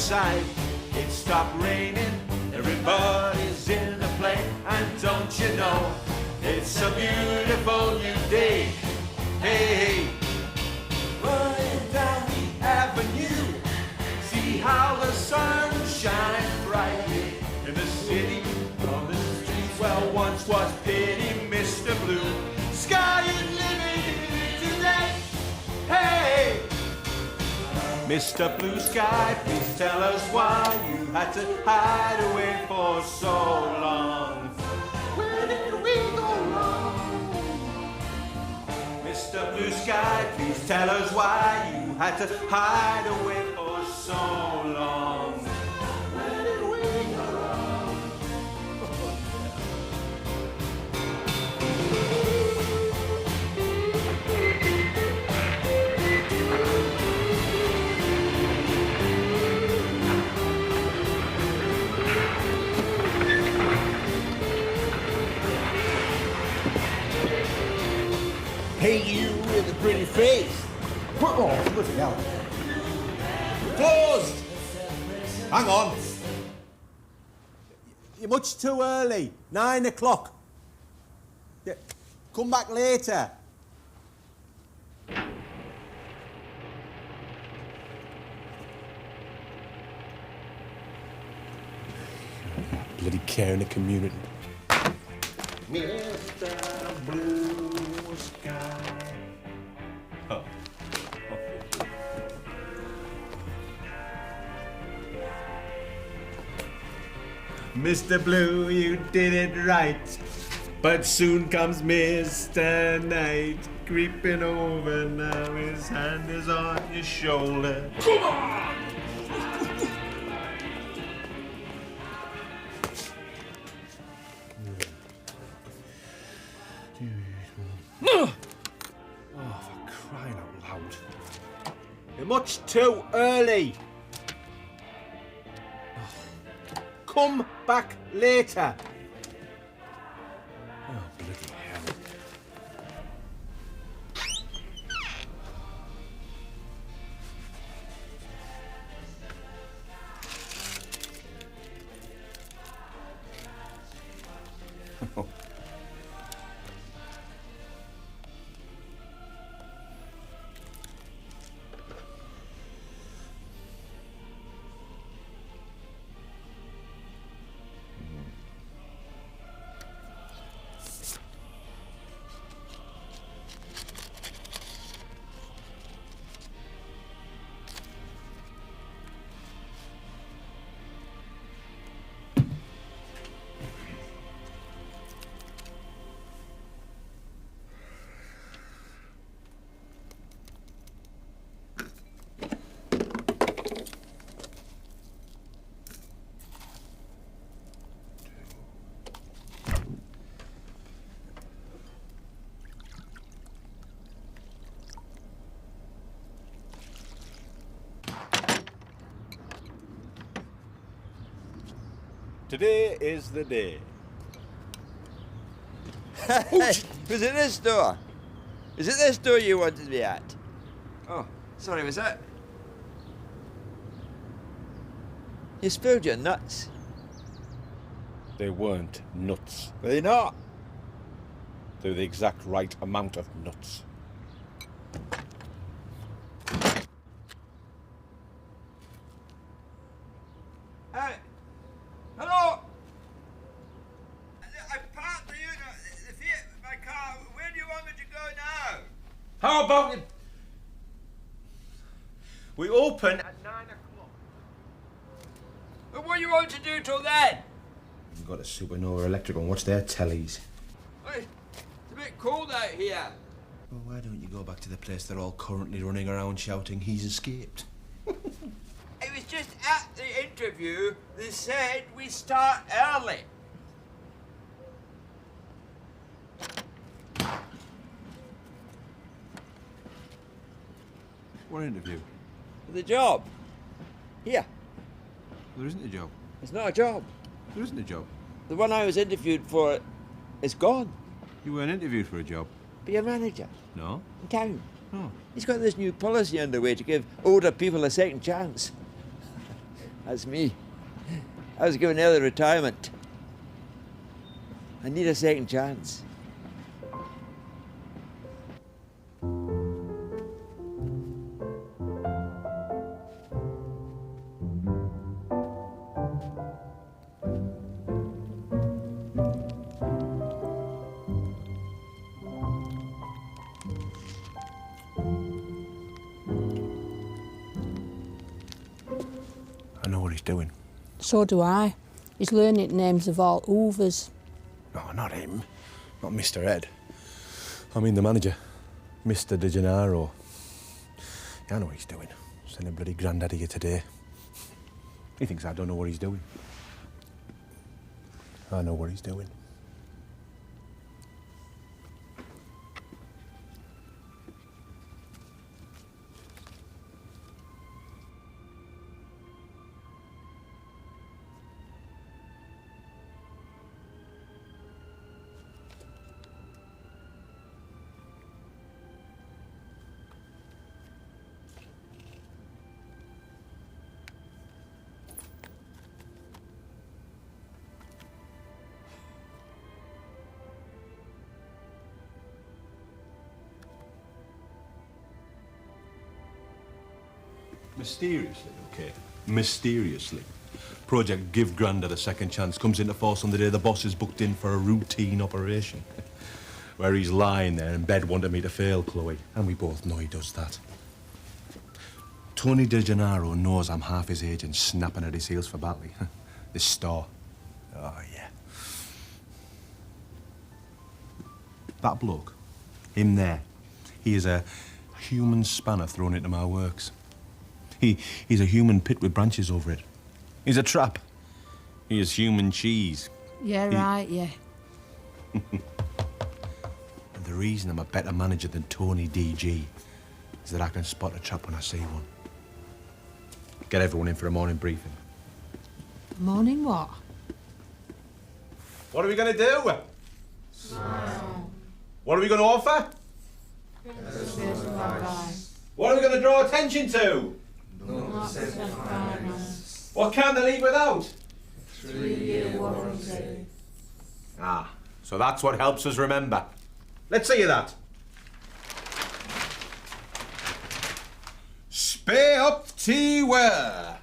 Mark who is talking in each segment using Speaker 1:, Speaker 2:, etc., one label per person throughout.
Speaker 1: sight. It stopped raining, everybody's in the play, and don't you know, it's a beautiful new day. Hey, hey, running down the avenue, see how the sun shines brightly in the city, on the streets. Well, once was pity, Mr. Blue Sky is living today. Hey, Mr. Blue Sky, please tell us why you had to hide away for so long. Where did we go wrong? Mr. Blue Sky, please tell us why you had to hide away for so long. Where did we go wrong?
Speaker 2: Hey, you with the pretty face. Oh, bloody hell. Closed! Hang on. You're much too early. 9 o'clock. Yeah. Come back later. Bloody care in the community.
Speaker 1: Mr. Blue Sky. Oh. Mr. Blue, you did it right. But soon comes Mr. Night, creeping over now. His hand is on your shoulder. Come on!
Speaker 2: Oh, for crying out loud.
Speaker 1: You're much too early. Come back later.
Speaker 2: Oh, bloody hell.
Speaker 1: Today is the day.
Speaker 3: Was it this door? Is it this door you wanted me at? Oh, sorry, was that? You spilled your nuts.
Speaker 2: They weren't nuts.
Speaker 3: Were they not?
Speaker 2: They were the exact right amount of nuts.
Speaker 3: Hey, hello? I parked my car. Where do you want me to go now?
Speaker 1: How about we open at 9 o'clock?
Speaker 3: But what do you want to do till then?
Speaker 2: We've got a Supernova Electric and watch their tellies.
Speaker 3: Hey, it's a bit cold out here.
Speaker 2: Well, why don't you go back to the place they're all currently running around shouting, he's escaped?
Speaker 3: It was just at the interview they said we start early.
Speaker 2: What interview?
Speaker 3: The job. Here.
Speaker 2: There isn't a job.
Speaker 3: It's not a job.
Speaker 2: There isn't a job.
Speaker 3: The one I was interviewed for is gone.
Speaker 2: You weren't interviewed for a job.
Speaker 3: Be a manager
Speaker 2: No?
Speaker 3: in town.
Speaker 2: Oh.
Speaker 3: He's got this new policy underway to give older people a second chance. That's me. I was given early retirement. I need a second chance.
Speaker 2: I know what he's doing.
Speaker 4: So do I. He's learning names of all Hoovers.
Speaker 2: No, not him. Not Mr. Ed. I mean the manager. Mr. De Gennaro. Yeah, I know what he's doing. Sending bloody Grandaddy here today. He thinks I don't know what he's doing. I know what he's doing. Mysteriously, okay? Mysteriously. Project Give Grandad a Second Chance comes into force on the day the boss is booked in for a routine operation. Where he's lying there in bed wanting me to fail, Chloe. And we both know he does that. Tony De Gennaro knows I'm half his age and snapping at his heels for Batley. This store. Oh, yeah. That bloke, him there, he is a human spanner thrown into my works. He's a human pit with branches over it. He's a trap. He is human cheese.
Speaker 4: Yeah, right, yeah.
Speaker 2: And the reason I'm a better manager than Tony DG is that I can spot a trap when I see one. Get everyone in for a morning briefing.
Speaker 4: Morning what?
Speaker 2: What are we going to do?
Speaker 4: Smile.
Speaker 2: What are we going to offer? What are we going to draw attention to? What can't they leave without?
Speaker 4: 3-year warranty.
Speaker 2: Ah, so that's what helps us remember. Let's see that. Spay up tea wear.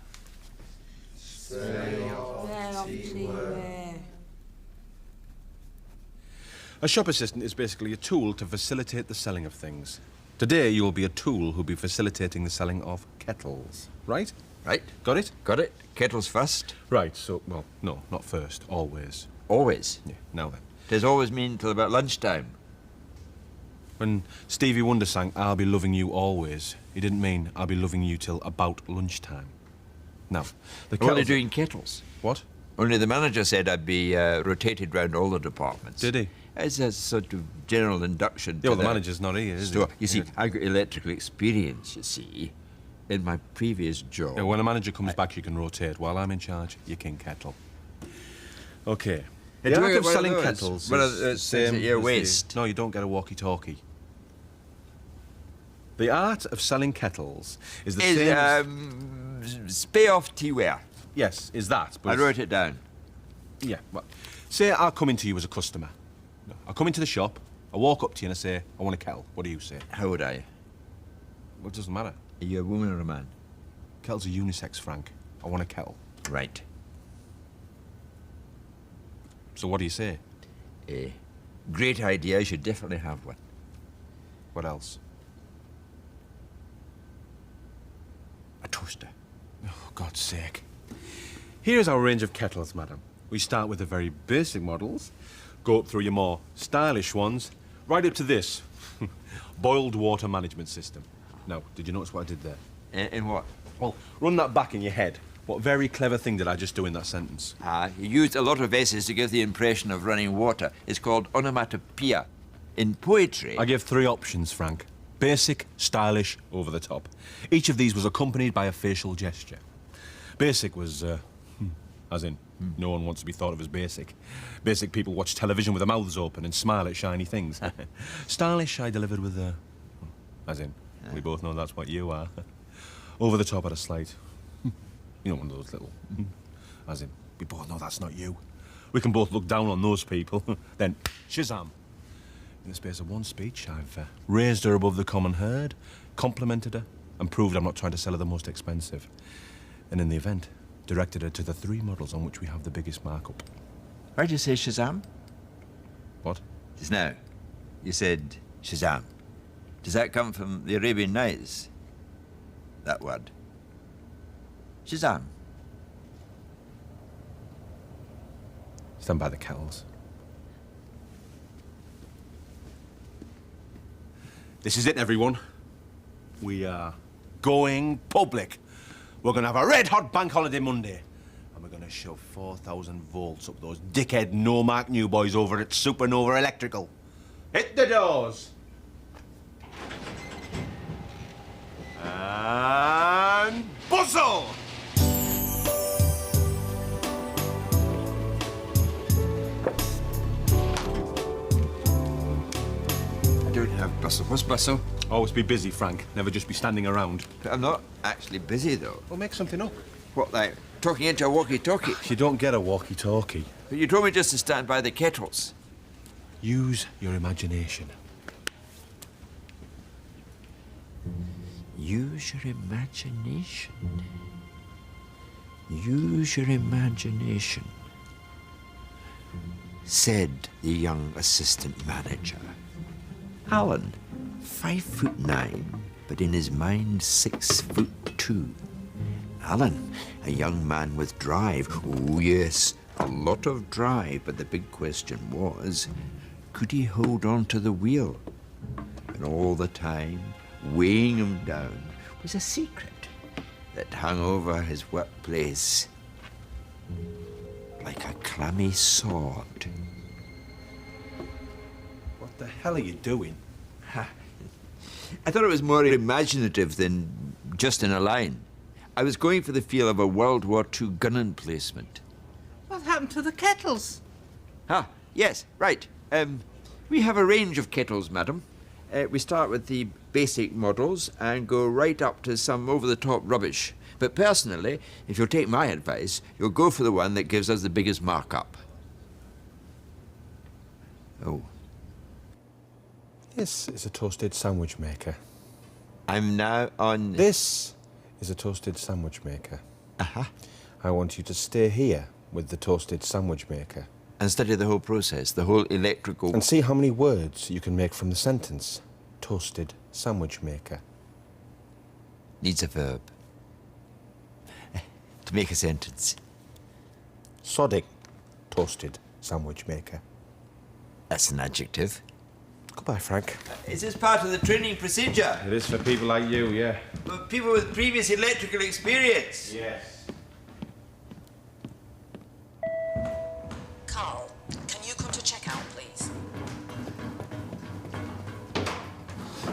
Speaker 2: A shop assistant is basically a tool to facilitate the selling of things. Today, you will be a tool who'll be facilitating the selling of kettles, right?
Speaker 3: Right.
Speaker 2: Got it?
Speaker 3: Got it. Kettles first.
Speaker 2: Right, so, well, no, not first, always.
Speaker 3: Always.
Speaker 2: Yeah, now then.
Speaker 3: Does always mean till about lunchtime.
Speaker 2: When Stevie Wonder sang, I'll be loving you always, he didn't mean I'll be loving you till about lunchtime. Now, the kettles...
Speaker 3: Only doing kettles.
Speaker 2: What?
Speaker 3: Only the manager said I'd be rotated round all the departments.
Speaker 2: Did he?
Speaker 3: As a sort of general induction
Speaker 2: Yeah,
Speaker 3: to
Speaker 2: well, the manager's not here, is
Speaker 3: store.
Speaker 2: he?
Speaker 3: You see,
Speaker 2: Yeah.
Speaker 3: I got electrical experience, you see, in my previous job.
Speaker 2: Yeah, when a manager comes back, you can rotate. While I'm in charge, you can kettle. Okay.
Speaker 3: Yeah,
Speaker 2: The
Speaker 3: do
Speaker 2: art
Speaker 3: I
Speaker 2: of
Speaker 3: get one
Speaker 2: selling
Speaker 3: of those?
Speaker 2: kettles
Speaker 3: One of
Speaker 2: is
Speaker 3: those
Speaker 2: the same
Speaker 3: things at your
Speaker 2: as
Speaker 3: waist?
Speaker 2: No, you don't get a walkie-talkie. The art of selling kettles is the same as...
Speaker 3: Spay off tea wear.
Speaker 2: Yes, is that. But
Speaker 3: I
Speaker 2: it's-
Speaker 3: wrote it down.
Speaker 2: Yeah, well, say I come into you as a customer. I come into the shop, I walk up to you and I say, I want a kettle. What do you say?
Speaker 3: How would I?
Speaker 2: Well, it doesn't matter.
Speaker 3: Are you a woman or a man?
Speaker 2: Kettle's a unisex, Frank. I want a kettle.
Speaker 3: Right.
Speaker 2: So what do you say?
Speaker 3: Great idea. I should definitely have one.
Speaker 2: What else?
Speaker 3: A toaster.
Speaker 2: Oh, God's sake. Here's our range of kettles, madam. We start with the very basic models, go up through your more stylish ones, right up to this. Boiled water management system. Now, did you notice what I did there?
Speaker 3: In what?
Speaker 2: Well, run that back in your head. What very clever thing did I just do in that sentence?
Speaker 3: You used a lot of S's to give the impression of running water. It's called onomatopoeia. In poetry...
Speaker 2: I gave 3 options, Frank. Basic, stylish, over the top. Each of these was accompanied by a facial gesture. Basic was, as in, no one wants to be thought of as basic. Basic people watch television with their mouths open and smile at shiny things. Stylish, I delivered with, as in, we both know that's what you are. Over the top at a slight. You know, one of those little... As in, we both know that's not you. We can both look down on those people. Then, Shazam. In the space of one speech, I've raised her above the common herd, complimented her, and proved I'm not trying to sell her the most expensive. And in the event, directed her to the 3 models on which we have the biggest markup.
Speaker 3: Why'd you say Shazam?
Speaker 2: What?
Speaker 3: Just now, you said Shazam. Does that come from the Arabian Nights? That word. Shazam.
Speaker 2: Stand by the kettles. This is it, everyone. We are going public. We're going to have a red-hot bank holiday Monday. And we're going to shove 4,000 volts up those dickhead no-mark new boys over at Supernova Electrical. Hit the doors. And bustle!
Speaker 3: I don't have bustle. What's bustle?
Speaker 2: Always be busy, Frank. Never just be standing around.
Speaker 3: I'm not actually busy, though.
Speaker 2: Well, make something up.
Speaker 3: What, like talking into a walkie-talkie?
Speaker 2: You don't get a walkie-talkie.
Speaker 3: But you told me just to stand by the kettles.
Speaker 2: Use your imagination.
Speaker 3: Use your imagination. Use your imagination, said the young assistant manager. Alan, 5'9", but in his mind 6'2". Alan, a young man with drive. Oh, yes, a lot of drive. But the big question was, could he hold on to the wheel? And all the time, weighing him down was a secret that hung over his workplace like a clammy sword.
Speaker 2: What the hell are you doing?
Speaker 3: I thought it was more imaginative than just in a line. I was going for the feel of a World War II gun emplacement.
Speaker 5: What happened to the kettles?
Speaker 3: Ah, yes, right. We have a range of kettles, madam. We start with the basic models and go right up to some over-the-top rubbish. But personally, if you'll take my advice, you'll go for the one that gives us the biggest markup. Oh.
Speaker 2: This is a toasted sandwich maker.
Speaker 3: I'm now on...
Speaker 2: This is a toasted sandwich maker.
Speaker 3: Uh-huh.
Speaker 2: I want you to stay here with the toasted sandwich maker.
Speaker 3: And study the whole process, the whole electrical...
Speaker 2: And see how many words you can make from the sentence. Toasted sandwich maker.
Speaker 3: Needs a verb. To make a sentence.
Speaker 2: Sodding toasted sandwich maker.
Speaker 3: That's an adjective.
Speaker 2: Goodbye, Frank.
Speaker 3: Is this part of the training procedure?
Speaker 2: It is for people like you, yeah.
Speaker 3: For people with previous electrical experience?
Speaker 2: Yes.
Speaker 6: Carl, can you come to checkout, please?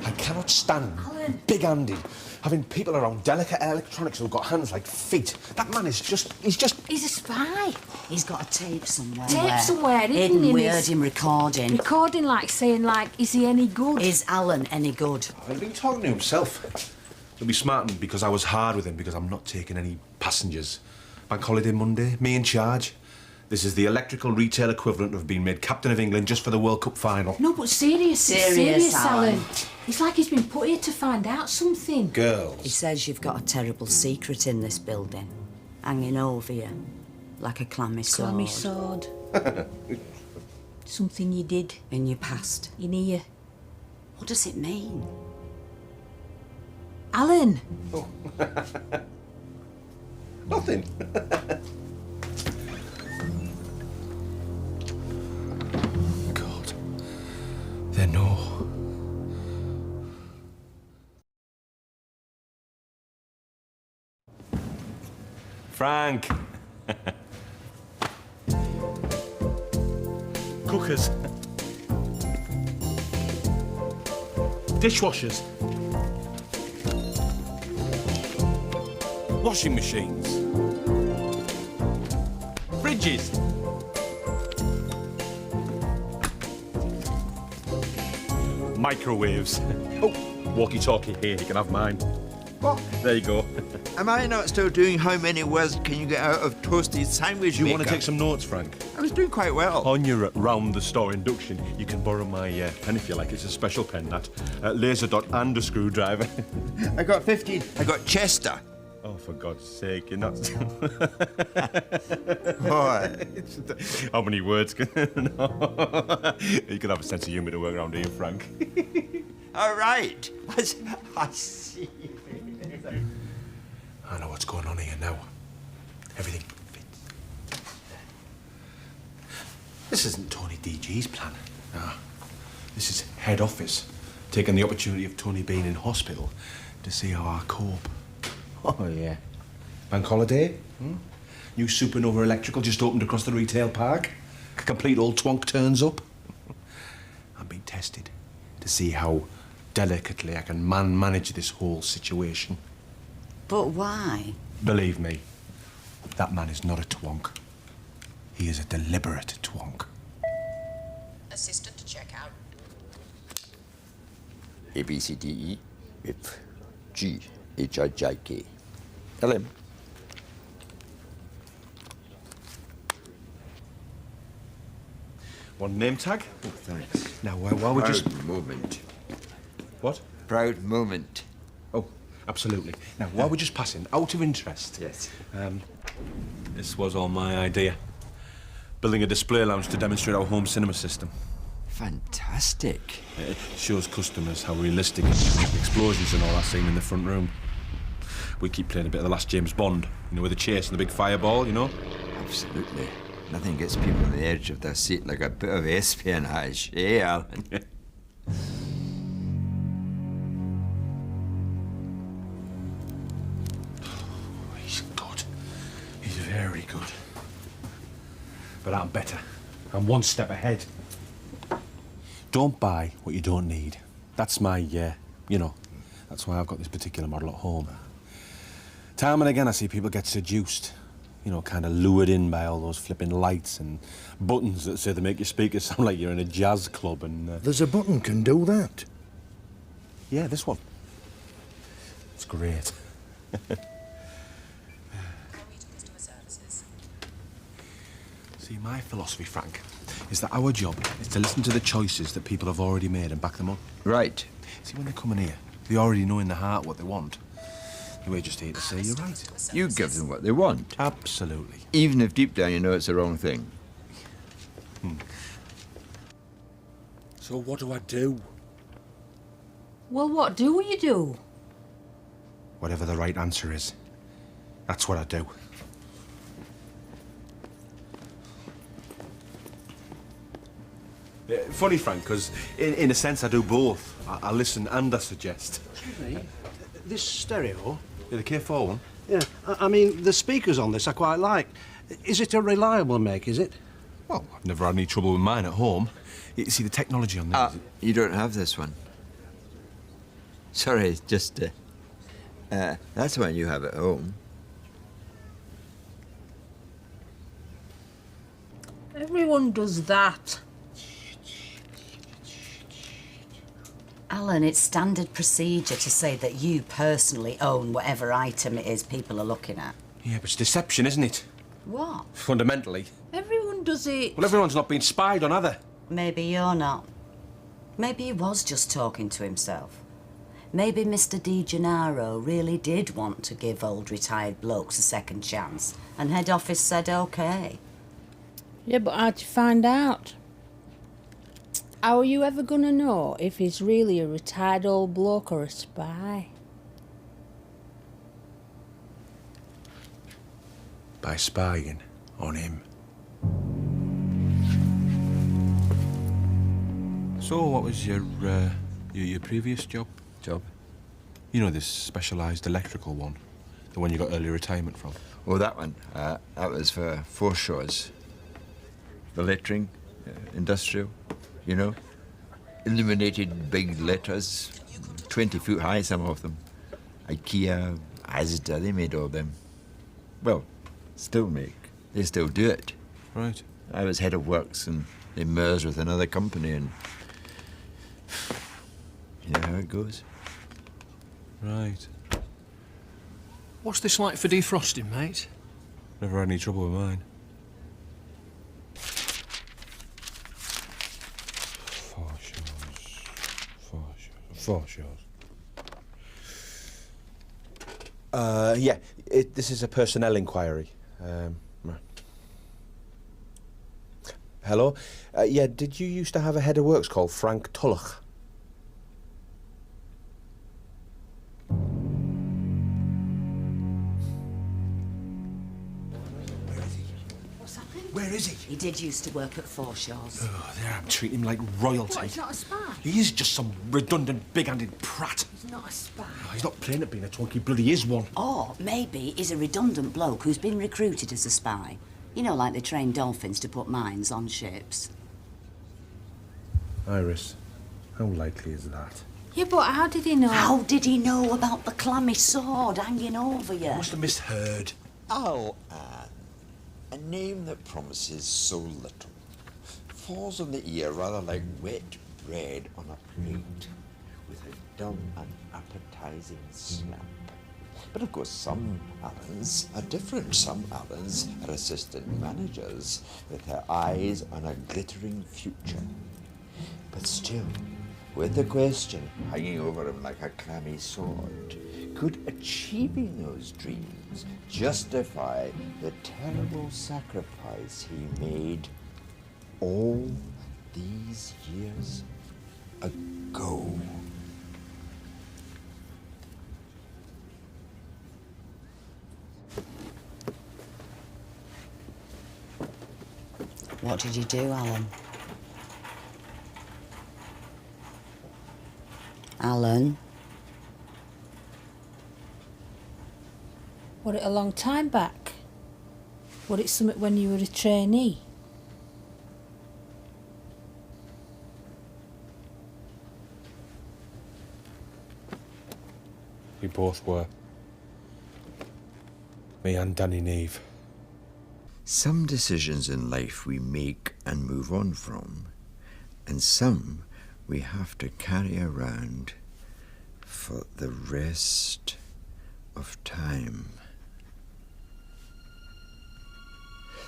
Speaker 2: I cannot stand big-handed, having people around delicate electronics who've got hands like feet. That man is just...
Speaker 4: He's a spy.
Speaker 6: He's got a tape somewhere.
Speaker 4: Tape somewhere, isn't
Speaker 6: Hidden,
Speaker 4: he?
Speaker 6: we heard him recording.
Speaker 4: Recording like saying like, is he any good?
Speaker 6: Is Alan any good?
Speaker 2: I've been talking to himself. He'll be smarting because I was hard with him because I'm not taking any passengers. Bank holiday Monday, me in charge. This is the electrical retail equivalent of being made captain of England just for the World Cup final.
Speaker 4: No, but serious,
Speaker 6: Serious,
Speaker 4: Alan.
Speaker 6: Alan.
Speaker 4: It's like he's been put here to find out something.
Speaker 6: He
Speaker 2: Girls.
Speaker 6: says you've got a terrible secret in this building, hanging over you, like a clammy sword.
Speaker 4: Clammy sword. Something you did
Speaker 6: In your past.
Speaker 4: in here.
Speaker 6: What does it mean?
Speaker 4: Alan.
Speaker 2: Nothing. God. They know. Frank. Cookers. Dishwashers. Washing machines. Fridges. Microwaves. Oh, walkie-talkie here, you can have mine.
Speaker 3: What?
Speaker 2: There you go.
Speaker 3: Am I not still doing how many words can you get out of toasted sandwich
Speaker 2: Do you want to
Speaker 3: maker?
Speaker 2: take some notes, Frank?
Speaker 3: I was doing quite well.
Speaker 2: On your round the store induction, you can borrow my pen if you like. It's a special pen, that laser dot and a screwdriver.
Speaker 3: I got 15. I got Chester.
Speaker 2: Oh, for God's sake, you're not.
Speaker 3: What?
Speaker 2: How many words can. No. You can have a sense of humour to work around here, Frank.
Speaker 3: All right. I see.
Speaker 2: I know what's going on here now. Everything fits. This isn't Tony DG's plan. No. This is head office, taking the opportunity of Tony being in hospital to see how I cope.
Speaker 3: Oh, yeah.
Speaker 2: Bank holiday? New Supernova Electrical just opened across the retail park. A complete old twonk turns up. I'm being tested to see how delicately I can manage this whole situation.
Speaker 6: But why?
Speaker 2: Believe me, that man is not a twonk. He is a deliberate twonk.
Speaker 7: Assistant to check out.
Speaker 3: A, B, C, D, E, F, G, H, I, J, K. L, M.
Speaker 2: One name tag?
Speaker 3: Oh, thanks.
Speaker 2: Now, while we just...
Speaker 3: Proud moment.
Speaker 2: What?
Speaker 3: Proud moment.
Speaker 2: Oh, absolutely. Now, while we're just passing, out of interest...
Speaker 3: Yes.
Speaker 2: This was all my idea. Building a display lounge to demonstrate our home cinema system.
Speaker 3: Fantastic.
Speaker 2: It shows customers how realistic it is with the explosions and all that scene in the front room. We keep playing a bit of the last James Bond, you know, with the chase and the big fireball, you know?
Speaker 3: Absolutely. Nothing gets people on the edge of their seat like a bit of espionage, eh, Alan?
Speaker 2: He's good. He's very good. But I'm better. I'm one step ahead. Don't buy what you don't need. That's my, that's why I've got this particular model at home. Time and again I see people get seduced. You know, kind of lured in by all those flipping lights and buttons that say they make your speakers sound like you're in a jazz club and...
Speaker 8: There's a button can do that.
Speaker 2: Yeah, this one. It's great. See, my philosophy, Frank, is that our job is to listen to the choices that people have already made and back them up.
Speaker 3: Right.
Speaker 2: See, when they come in here, they already know in the heart what they want. We're just here to say you're right.
Speaker 3: You give them what they want.
Speaker 2: Absolutely.
Speaker 3: Even if deep down you know it's the wrong thing.
Speaker 2: So what do I do?
Speaker 4: Well, what do you do?
Speaker 2: Whatever the right answer is, that's what I do. Funny, Frank, because in a sense I do both. I listen and I suggest.
Speaker 8: Excuse me, this stereo?
Speaker 2: Yeah, the K4 one?
Speaker 8: Yeah, I mean, the speakers on this I quite like. Is it a reliable make, is it?
Speaker 2: Well, I've never had any trouble with mine at home. You see, the technology on this...
Speaker 3: You don't have this one. Sorry, just, that's the one you have at home.
Speaker 4: Everyone does that.
Speaker 6: Alan, it's standard procedure to say that you personally own whatever item it is people are looking at.
Speaker 2: Yeah, but it's deception, isn't it?
Speaker 6: What?
Speaker 2: Fundamentally.
Speaker 4: Everyone does it.
Speaker 2: Well, everyone's not being spied on, are they?
Speaker 6: Maybe you're not. Maybe he was just talking to himself. Maybe Mr. Di Gennaro really did want to give old retired blokes a second chance, and head office said OK.
Speaker 4: Yeah, but how'd you find out? How are you ever going to know if he's really a retired old bloke or a spy?
Speaker 2: By spying on him. So, what was your previous job? You know, this specialised electrical one? The one you got early retirement from?
Speaker 3: Oh, that one. That was for foreshores. The lettering, industrial, you know. Illuminated big letters, 20 foot high, some of them. IKEA, Asda, they made all them. Well, still make. They still do it.
Speaker 2: Right.
Speaker 3: I was head of works and they merged with another company and... You know how it goes.
Speaker 2: Right.
Speaker 9: What's this like for defrosting, mate?
Speaker 2: Never had any trouble with mine. Four shows. Yeah, this is a personnel inquiry. Hello? Yeah, did you used to have a head of works called Frank Tulloch? Where is he?
Speaker 6: He did used to work at Forshaws.
Speaker 2: Oh, there, I'm treating him like royalty.
Speaker 4: What, he's not a spy?
Speaker 2: He is just some redundant, big-handed prat.
Speaker 4: He's not a spy.
Speaker 2: Oh, he's not playing at being a twonk, he bloody is one.
Speaker 6: Or maybe he's a redundant bloke who's been recruited as a spy. You know, like they train dolphins to put mines on ships.
Speaker 2: Iris, how likely is that?
Speaker 4: Yeah, but how did he know?
Speaker 6: How did he know about the clammy sword hanging over you?
Speaker 2: Must have misheard.
Speaker 3: Al Ann, a name that promises so little, falls on the ear rather like wet bread on a plate, with a dull and appetizing slap. But of course, some Allens are different. Some Allens are assistant managers with their eyes on a glittering future. But still, with the question hanging over him like a clammy sword, could achieving those dreams justify the terrible sacrifice he made all these years ago?
Speaker 6: What did you do, Alan? Alan?
Speaker 4: Was it a long time back? Was it something when you were a trainee?
Speaker 2: We both were. Me and Danny Neve.
Speaker 3: Some decisions in life we make and move on from, and some we have to carry around for the rest of time.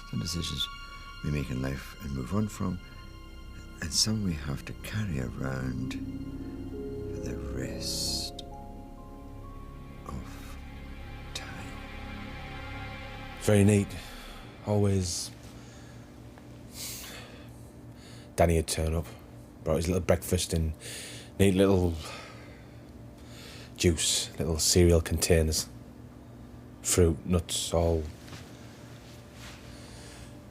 Speaker 3: Some decisions we make in life and move on from, and some we have to carry around for the rest of time.
Speaker 2: Very neat. Always. Danny would turn up, brought his little breakfast in neat little juice, little cereal containers. Fruit, nuts, all.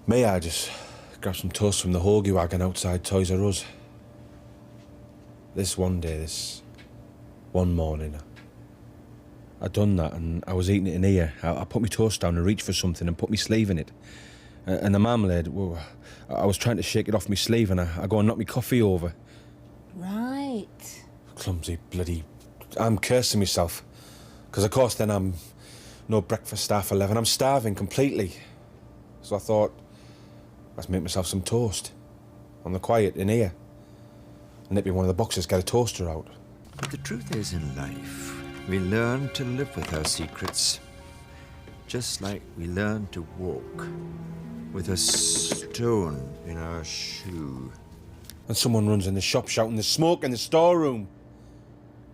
Speaker 2: Me, I just grabbed some toast from the hoagie wagon outside Toys R Us. This one morning, I'd done that and I was eating it in here. I put my toast down and reached for something and put my sleeve in it. And the marmalade, well, I was trying to shake it off my sleeve and I go and knock my coffee over.
Speaker 4: Right.
Speaker 2: Clumsy bloody... I'm cursing myself. Because of course then I'm no breakfast half 11. I'm starving completely. So I thought, let's make myself some toast. On the quiet in here. And nip in one of the boxes, get a toaster out.
Speaker 3: But the truth is, in life, we learn to live with our secrets, just like we learn to walk with a stone in our shoe.
Speaker 2: And someone runs in the shop shouting, "There's smoke in the storeroom."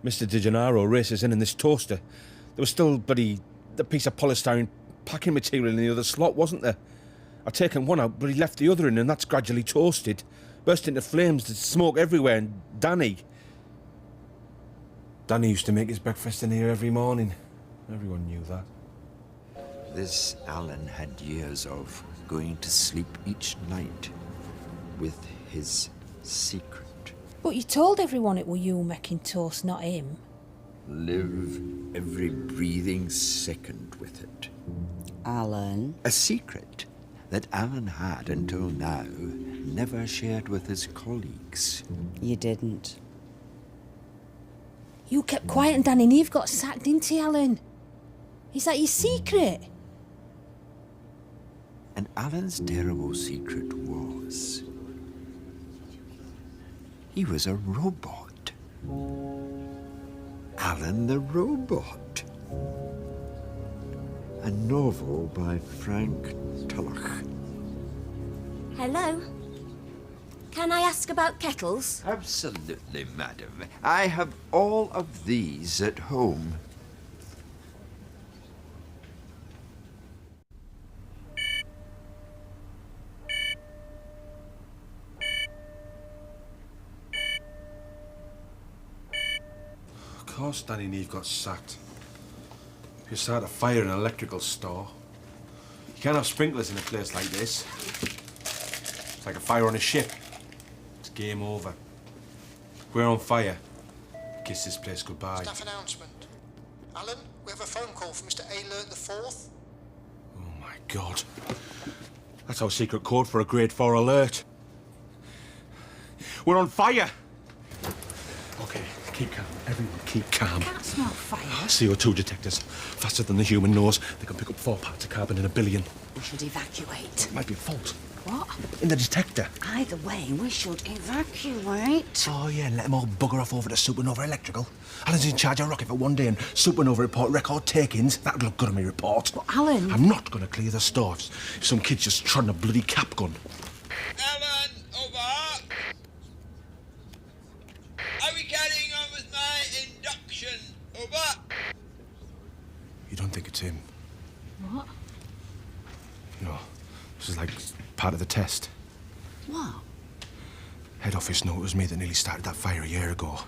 Speaker 2: Mr. De Gennaro races in this toaster. There was still the piece of polystyrene packing material in the other slot, wasn't there? I'd taken one out, but he left the other in, and that's gradually toasted. Burst into flames, there's smoke everywhere, and Danny used to make his breakfast in here every morning. Everyone knew that.
Speaker 3: This Alan had years of going to sleep each night with his secret.
Speaker 4: But you told everyone it were you making toast, not him.
Speaker 3: Live every breathing second with it.
Speaker 6: Alan?
Speaker 3: A secret that Alan had until now never shared with his colleagues.
Speaker 6: You didn't.
Speaker 4: You kept quiet and Danny Neve got sacked, didn't he, Alan? Is that your secret?
Speaker 3: And Alan's terrible secret was... he was a robot. Alan the robot. a novel by Frank Tulloch.
Speaker 10: Hello? Can I ask about kettles?
Speaker 3: Absolutely, madam. I have all of these at home.
Speaker 2: Of course Danny and Eve got sacked. You start a fire in an electrical store. You can't have sprinklers in a place like this. It's like a fire on a ship. It's game over. We're on fire. Kiss this place goodbye.
Speaker 11: Staff announcement. Alan, we have a phone call from Mr. Alert the Fourth.
Speaker 2: Oh my God. That's our secret code for a grade 4 alert. We're on fire! Okay, keep calm. Everyone keep calm.
Speaker 5: Can't smell fire.
Speaker 2: CO2 detectors. Faster than the human nose. They can pick up 4 parts of carbon in a billion.
Speaker 6: We should evacuate.
Speaker 2: It might be a fault.
Speaker 6: What?
Speaker 2: In the detector.
Speaker 6: Either way, we should evacuate.
Speaker 2: Oh, yeah, and let them all bugger off over to Supernova Electrical. Alan's in charge of rocket for one day and Supernova report record take-ins. That'd look good on my report.
Speaker 6: But Alan...
Speaker 2: I'm not going to clear the stores if some kid's just trotting a bloody cap gun.
Speaker 12: Alan, over. Are we carrying on with my induction? Over.
Speaker 2: You don't think it's him?
Speaker 6: What?
Speaker 2: No. This is like part of the test.
Speaker 6: What?
Speaker 2: Head office know it was me that nearly started that fire a year ago.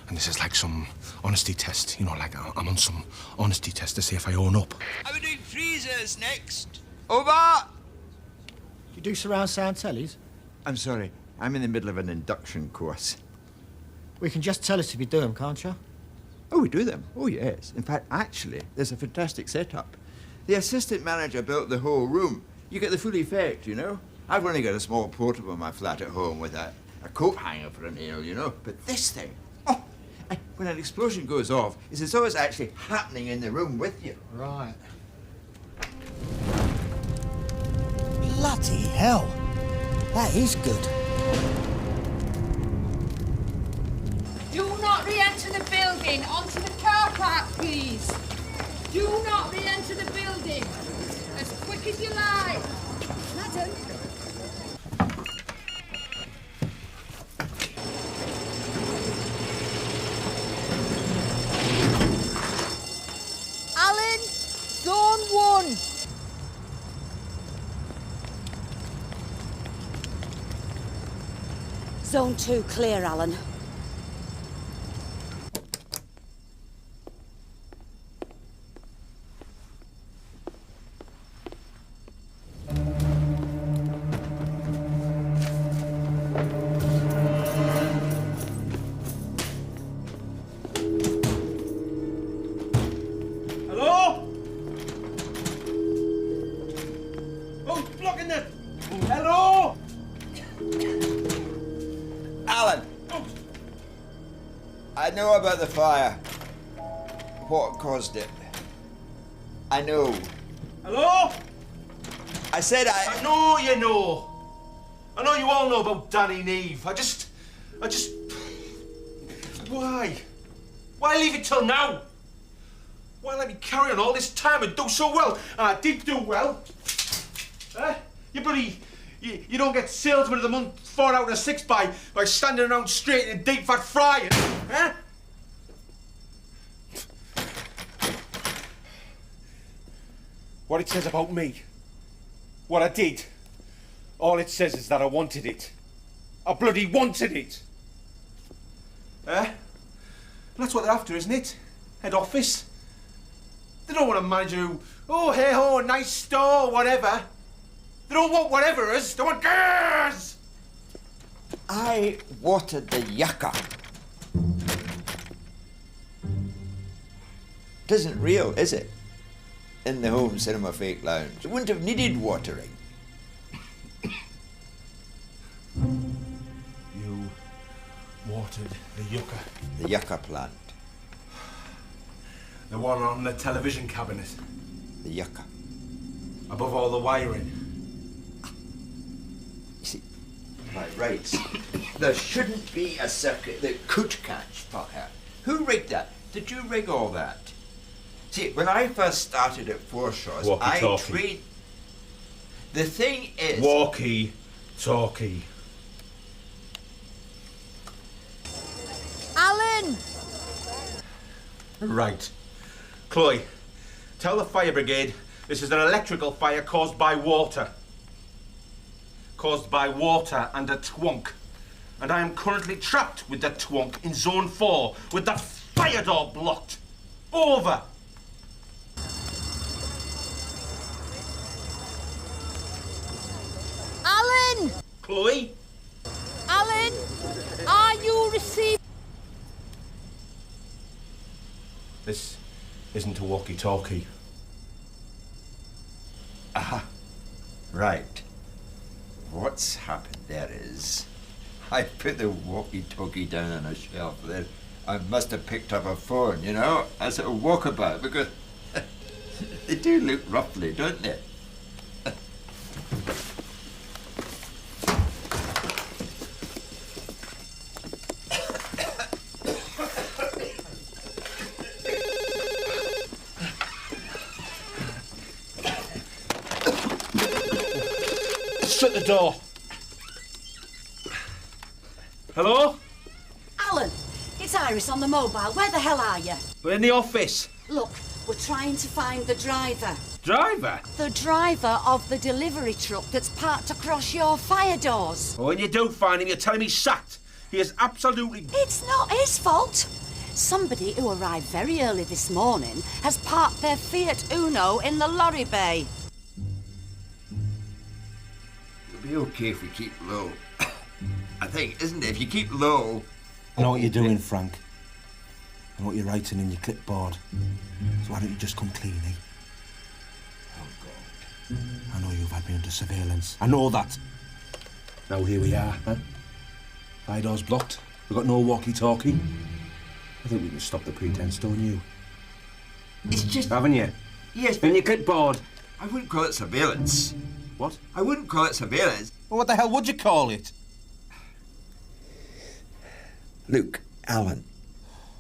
Speaker 2: And this is like some honesty test. You know, like I'm on some honesty test to see if I own up.
Speaker 12: Are we doing freezers next? Over.
Speaker 13: You do surround sound tellies?
Speaker 3: I'm sorry, I'm in the middle of an induction course.
Speaker 13: We can just tell us if you do them, can't you?
Speaker 3: Oh, we do them? Oh, yes. In fact, actually, there's a fantastic setup. The assistant manager built the whole room. You get the full effect, you know? I've only got a small portable in my flat at home with a coat hanger for a nail, you know? But this thing, oh, when an explosion goes off, it's as though it's actually happening in the room with you.
Speaker 13: Right.
Speaker 5: Bloody hell. That is good.
Speaker 4: Do not re-enter the building. Onto the car park, please. Do not re-enter the building. As quick as you like. Madam. Alan, Zone 1.
Speaker 6: Zone 2 clear, Alan.
Speaker 2: Hello? Who's blocking the... Hello?
Speaker 12: Alan. I know about the fire. What caused it? I know.
Speaker 2: Hello?
Speaker 12: I said
Speaker 2: I know you know. I know you all know about Danny and Eve. I just... Why? Why leave it till now? Why let me carry on all this time and do so well? And I did do well. You bloody... You don't get salesman of the month 4 out of 6 by standing around straight and deep fat frying, eh? What it says about me, what I did, all it says is that I wanted it. I bloody wanted it. That's what they're after, isn't it? Head office. They don't want a manager who, oh, hey ho, nice store, whatever. They don't want whatever is. They want girls.
Speaker 3: I watered the yucca. It isn't real, is it? In the home cinema fake lounge. It wouldn't have needed watering.
Speaker 2: You watered the yucca.
Speaker 3: The yucca plant.
Speaker 2: The one on the television cabinet.
Speaker 3: The yucca.
Speaker 2: Above all the wiring.
Speaker 3: You see, by rights, there shouldn't be a circuit that could catch fire. Who rigged that? Did you rig all that?
Speaker 12: See, when I first started at Forshaws, I
Speaker 2: Walkie-talkie.
Speaker 12: trained... The thing is...
Speaker 2: Walkie-talkie.
Speaker 4: Alan!
Speaker 2: Right. Chloe, tell the fire brigade this is an electrical fire caused by water. Caused by water and a twonk. And I am currently trapped with that twonk in Zone 4 with that fire door blocked. Over.
Speaker 4: Alan!
Speaker 2: Chloe?
Speaker 4: Alan! Are you receiving?
Speaker 2: This isn't a walkie-talkie.
Speaker 12: Aha. Right. What's happened there is... I put the walkie-talkie down on a shelf there. I must have picked up a phone, you know, as a walkabout, because they do look roughly, don't they?
Speaker 2: Shut the door. Hello?
Speaker 6: Alan, it's Iris on the mobile. Where the hell are you?
Speaker 2: We're in the office.
Speaker 6: Look, we're trying to find the driver.
Speaker 2: Driver?
Speaker 6: The driver of the delivery truck that's parked across your fire doors.
Speaker 2: Oh, when you don't find him, you're telling me he's sacked. He is absolutely...
Speaker 6: It's not his fault. Somebody who arrived very early this morning has parked their Fiat Uno in the lorry bay.
Speaker 12: It'll be okay if we keep low. I think, isn't it? If you keep low...
Speaker 14: I know what you're doing, Frank. I know what you're writing in your clipboard. So why don't you just come clean, eh?
Speaker 12: Oh, God.
Speaker 14: I know you've had me under surveillance. I know that. Now here we are, huh? Fire door's blocked. We've got no walkie-talkie. I think we can stop the pretense, don't you?
Speaker 12: It's just...
Speaker 2: Haven't you?
Speaker 12: Yes,
Speaker 2: In your clipboard.
Speaker 12: I wouldn't call it surveillance.
Speaker 2: What?
Speaker 12: I wouldn't call it surveillance.
Speaker 2: Well, what the hell would you call it?
Speaker 3: Look, Alan.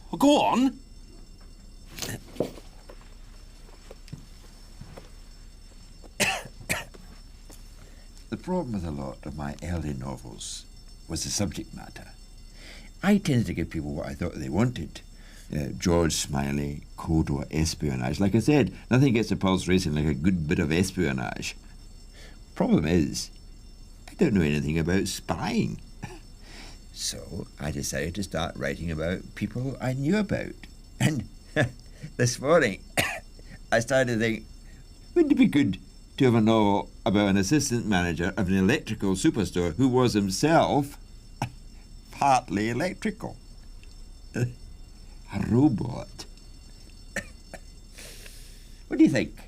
Speaker 2: Well, go on.
Speaker 3: The problem with a lot of my early novels was the subject matter. I tended to give people what I thought they wanted. George Smiley, Cold War espionage. Like I said, nothing gets the pulse racing like a good bit of espionage. Problem is, I don't know anything about spying. So I decided to start writing about people I knew about. And this morning, I started to think, wouldn't it be good to have a novel about an assistant manager of an electrical superstore who was himself partly electrical? A robot. What do you think?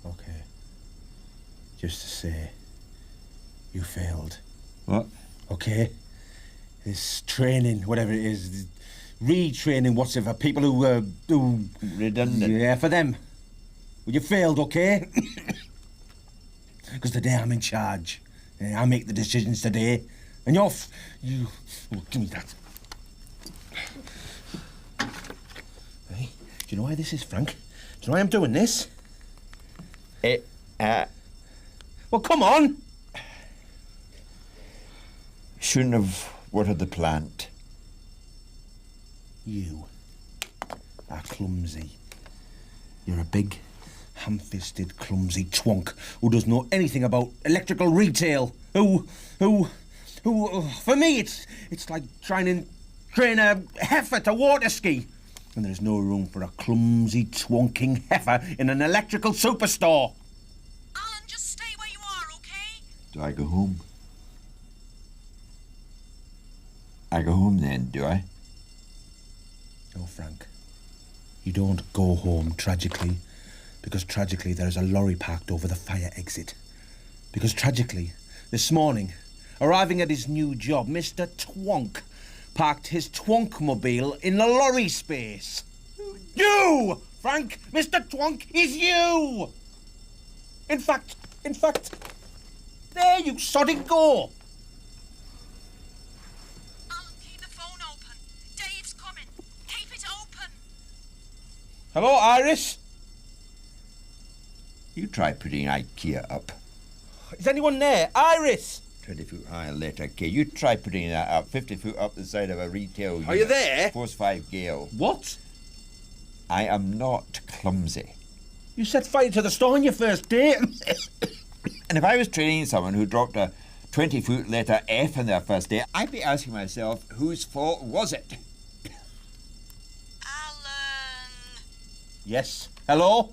Speaker 14: Okay. Just to say, you failed.
Speaker 3: What?
Speaker 14: Okay? This training, whatever it is, retraining, whatever, people who
Speaker 3: redundant.
Speaker 14: Yeah, for them. Well, you failed, okay? Because today I'm in charge. I make the decisions today. And you're you... Oh, give me that. Hey, do you know why this is, Frank? Do you know why I'm doing this? Well, come on!
Speaker 3: Shouldn't have watered the plant.
Speaker 14: You are clumsy. You're a big, ham-fisted, clumsy twonk who doesn't know anything about electrical retail. Who, for me, it's like trying to train a heifer to water ski. And there's no room for a clumsy, twonking heifer in an electrical superstore.
Speaker 7: Alan, just stay where you are, okay?
Speaker 3: Do I go home? I go home then, do I?
Speaker 14: No, Frank. You don't go home tragically, because tragically there is a lorry parked over the fire exit. Because tragically, this morning, arriving at his new job, Mr. Twonk parked his Twonkmobile in the lorry space. You, Frank, Mr. Twonk is you. In fact, there you sodding go.
Speaker 7: Alan, keep the phone open. Dave's coming.
Speaker 14: Hello, Iris?
Speaker 12: You try putting IKEA up.
Speaker 14: Is anyone there? Iris!
Speaker 12: 20-foot high letter K. You try putting that up 50 foot up the side of a retail unit.
Speaker 14: Are you there?
Speaker 12: Force 5 gale.
Speaker 14: What?
Speaker 12: I am not clumsy.
Speaker 14: You set fire to the store on your first date.
Speaker 12: And if I was training someone who dropped a 20-foot letter F on their first day, I'd be asking myself, whose fault was it?
Speaker 7: Alan!
Speaker 14: Yes. Hello?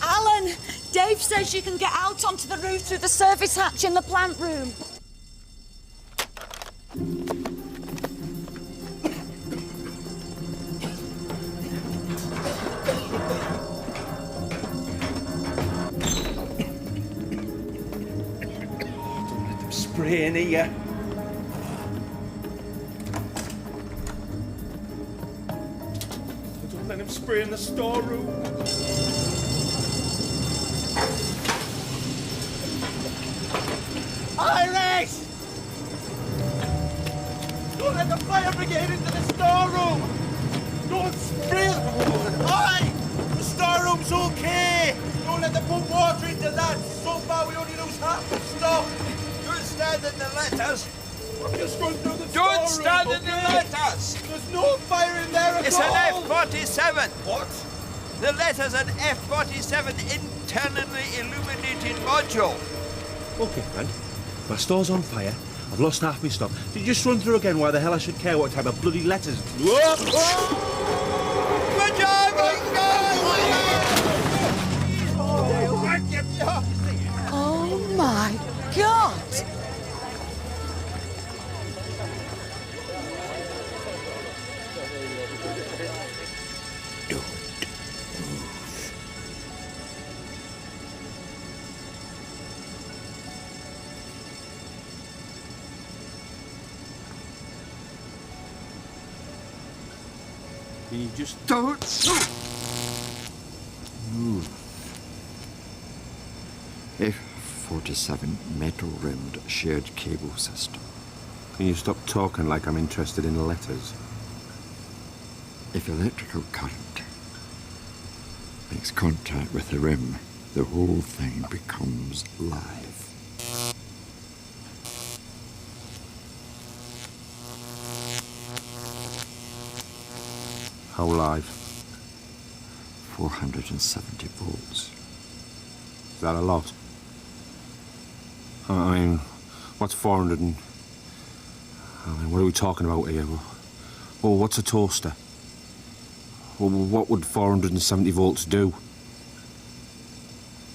Speaker 10: Alan! Dave says you can get out onto the roof through the service hatch in the plant room.
Speaker 14: Spray in here. Don't let him spray in the storeroom. Iris! Don't let the fire brigade into the storeroom! Don't spray! Aye! The storeroom's okay! Don't let them put water into that! So far we only lose half the stuff!
Speaker 12: Don't stand in the letters!
Speaker 14: I'm just going through the
Speaker 12: Don't
Speaker 14: storeroom,
Speaker 12: stand in the
Speaker 14: okay?
Speaker 12: letters!
Speaker 14: There's no fire in there at
Speaker 12: It's
Speaker 14: all!
Speaker 12: an F-47!
Speaker 14: What?
Speaker 12: The letter's an F-47 internally illuminated module.
Speaker 2: OK, Frank. My store's on fire. I've lost half my stock. Did you just run through again why the hell I should care what type of bloody letters... Whoa!
Speaker 12: Good job,
Speaker 10: Oh my God!
Speaker 2: You just...
Speaker 12: Don't move. F-47 metal-rimmed shared cable system.
Speaker 2: Can you stop talking like I'm interested in letters?
Speaker 12: If electrical current makes contact with the rim, the whole thing becomes live.
Speaker 2: How live?
Speaker 12: 470 volts.
Speaker 2: Is that a lot? I mean, what's 400 and... I mean, what are we talking about here? Oh, what's a toaster? Well, what would 470 volts do?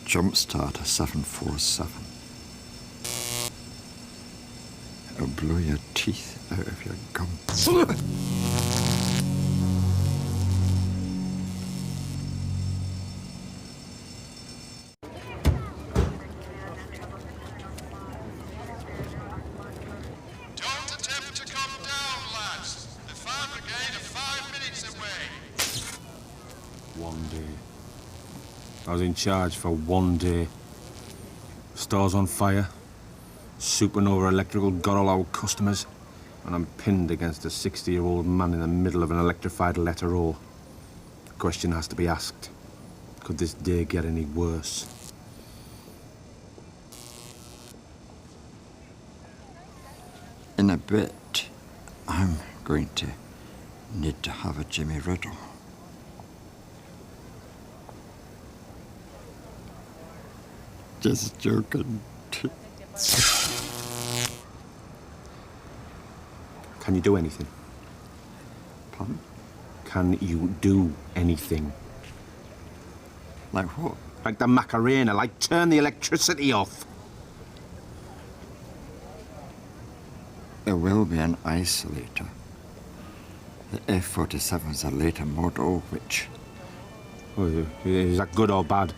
Speaker 12: Jumpstart a 747. It'll blow your teeth out of your gum.
Speaker 2: I was in charge for 1 day. Store's on fire. Supernova Electrical got all our customers. And I'm pinned against a 60-year-old man in the middle of an electrified letter O. The question has to be asked. Could this day get any worse?
Speaker 12: In a bit, I'm going to need to have a Jimmy Riddle. Just joking.
Speaker 2: Can you do anything?
Speaker 12: Pardon?
Speaker 2: Can you do anything?
Speaker 12: Like what?
Speaker 2: Like the Macarena, like turn the electricity off.
Speaker 12: There will be an isolator. The F-47's a later model, which...
Speaker 2: Oh, is that good or bad?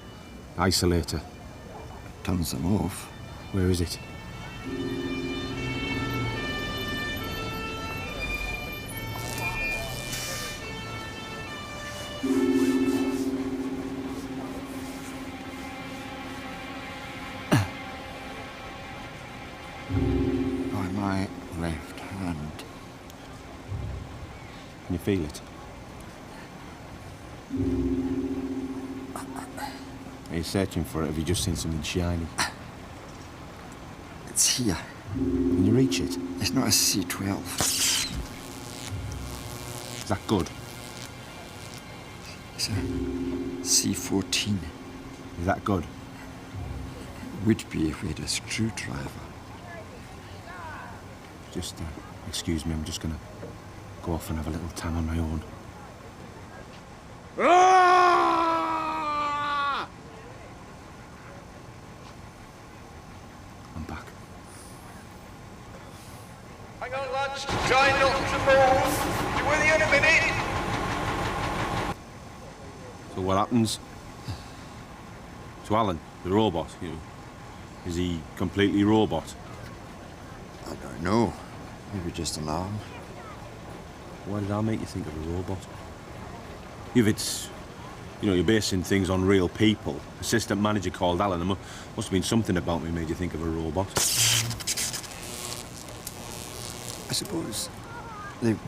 Speaker 2: Isolator.
Speaker 12: Turns them off.
Speaker 2: Where is it?
Speaker 12: By my left hand.
Speaker 2: Can you feel it? Are you searching for it? Have you just seen something shiny?
Speaker 12: It's here.
Speaker 2: Can you reach it?
Speaker 12: It's not a C12.
Speaker 2: Is that good?
Speaker 12: It's a C14.
Speaker 2: Is that good?
Speaker 12: Would be if we had a screwdriver.
Speaker 2: Just, excuse me, I'm just gonna go off and have a little tan on my own. I'm back.
Speaker 1: Hang on, lads. Try not to move. Be with you in a minute.
Speaker 2: So what happens to Alan, the robot? Is he completely robot?
Speaker 12: I don't know. Maybe just an arm.
Speaker 2: Why did I make you think of a robot? If it's, you're basing things on real people. Assistant manager called Alan. There must have been something about me made you think of a robot.
Speaker 12: I suppose they've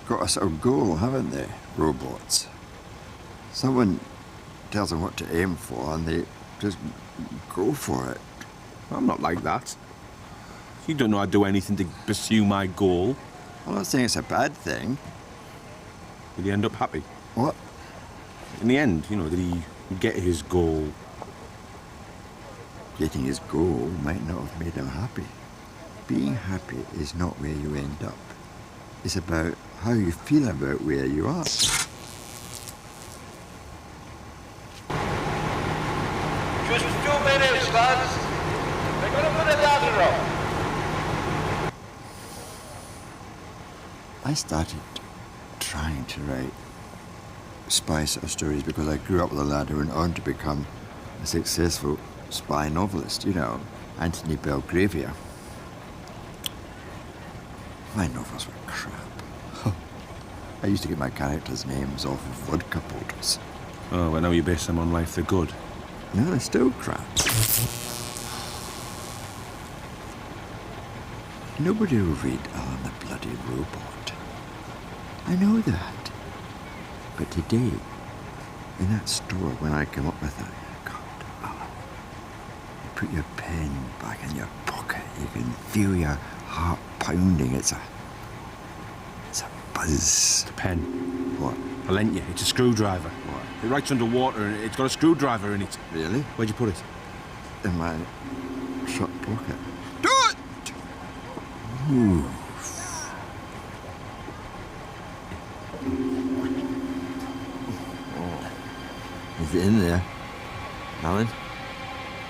Speaker 12: got a sort of goal, haven't they, robots? Someone tells them what to aim for and they just go for it.
Speaker 2: I'm not like that. You don't know I'd do anything to pursue my goal.
Speaker 12: I'm not saying it's a bad thing.
Speaker 2: Did he end up happy?
Speaker 12: What?
Speaker 2: In the end, did he get his goal?
Speaker 12: Getting his goal might not have made him happy. Being happy is not where you end up. It's about how you feel about where you are.
Speaker 1: Just 2 minutes, lads. They're gonna put a ladder up.
Speaker 12: I started trying to write spy sort of stories because I grew up with a lad who went on to become a successful spy novelist, Anthony Belgravia. My novels were crap. I used to get my characters' names off of vodka bottles.
Speaker 2: Oh, well, now you base them on life, they're good.
Speaker 12: No, they're still crap. Nobody will read Alan the Bloody Robot. I know that. But today, in that store, when I come up with that, God, Alan, you put your pen back in your pocket, you can feel your heart pounding. It's a buzz.
Speaker 2: It's a pen.
Speaker 12: What?
Speaker 2: I lent you. It's a screwdriver.
Speaker 12: What?
Speaker 2: It writes underwater and it's got a screwdriver in it.
Speaker 12: Really?
Speaker 2: Where'd you put it?
Speaker 12: In my short pocket. Do it! Ooh. Is it in there, Alan?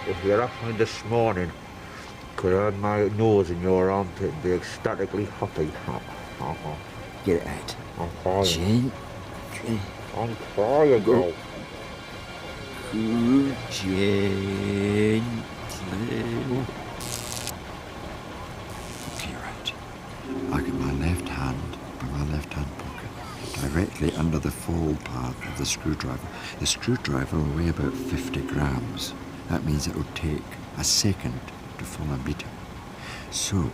Speaker 15: If you're up me this morning, could I have my nose in your armpit and be ecstatically happy?
Speaker 12: Get it out.
Speaker 15: I'm crying.
Speaker 12: Gently.
Speaker 15: I'm crying.
Speaker 12: Go. Gently. Okay, right. I get my left hand by my left hand pocket, directly under the fall path of the screwdriver. The screwdriver will weigh about 50 grams. That means it will take a second to fall a meter. So,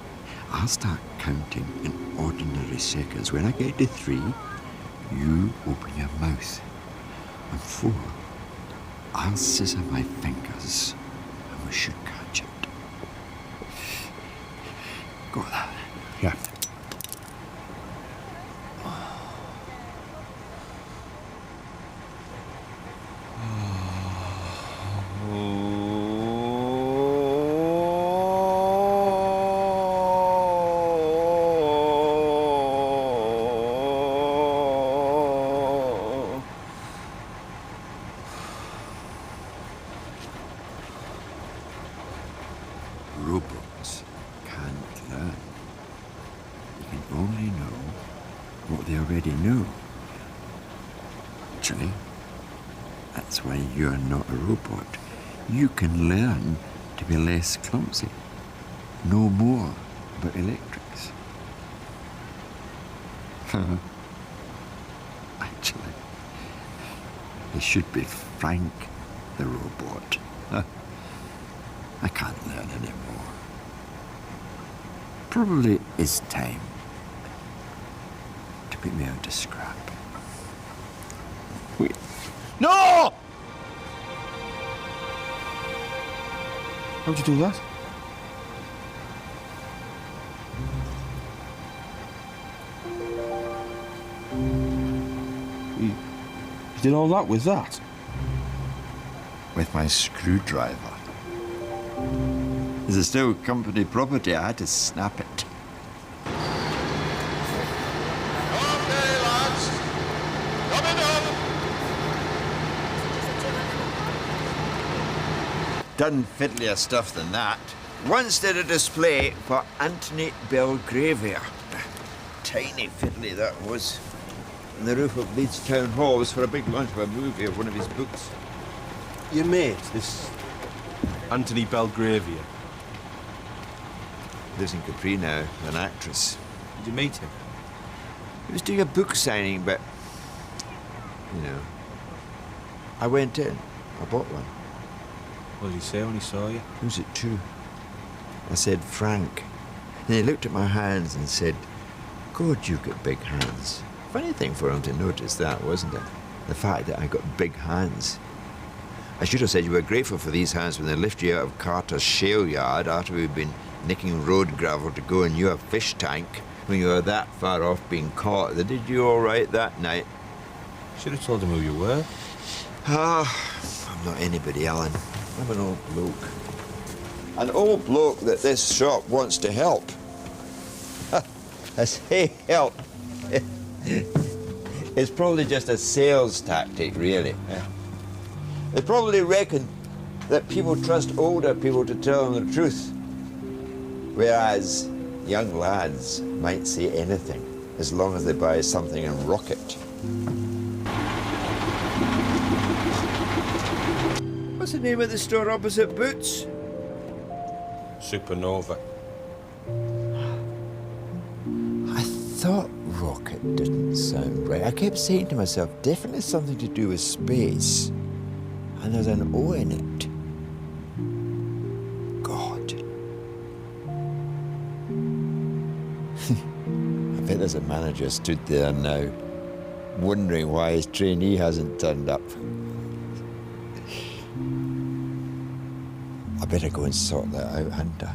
Speaker 12: I'll start counting in ordinary seconds. When I get to 3, you open your mouth. And 4, I'll scissor my fingers and we should catch it. Got that?
Speaker 2: Yeah.
Speaker 12: Robots can't learn. You can only know what they already know. Actually, that's why you're not a robot. You can learn to be less clumsy. Know more about electrics. Actually, it should be Frank the robot. I can't learn anymore. Probably it's time to put me out to scrap.
Speaker 2: Wait. No!
Speaker 14: How'd you do that? You did all that with that?
Speaker 12: With my screwdriver. This is still company property. I had to snap it.
Speaker 1: Okay, lads. Coming up.
Speaker 12: Done fiddlier stuff than that. Once did a display for Anthony Belgravia. Tiny fiddly that was. On the roof of Leeds Town Hall was for a big launch of a movie of one of his books.
Speaker 2: Your mate, this Anthony Belgravia.
Speaker 12: Lives in Capri now, an actress.
Speaker 2: Did you meet him?
Speaker 12: He was doing a book signing, but, you know, I went in. I bought one.
Speaker 2: What did he say when he saw you?
Speaker 12: Who's it to? I said, Frank. And he looked at my hands and said, God, you've got big hands. Funny thing for him to notice that, wasn't it? The fact that I got big hands. I should have said you were grateful for these hands when they lift you out of Carter's shale yard after we'd been nicking road gravel to go in your fish tank when you were that far off being caught. They did you all right that night.
Speaker 2: Should have told him who you were.
Speaker 12: I'm not anybody, Alan. I'm an old bloke. An old bloke that this shop wants to help. I say help. It's probably just a sales tactic, really. They probably reckon that people trust older people to tell them the truth, whereas young lads might say anything as long as they buy something and rock it. What's the name of the store opposite Boots?
Speaker 2: Supernova.
Speaker 12: I thought rocket didn't sound right. I kept saying to myself, definitely something to do with space. And there's an O in it. God. I bet there's a manager stood there now, wondering why his trainee hasn't turned up. I better go and sort that out, hadn't I?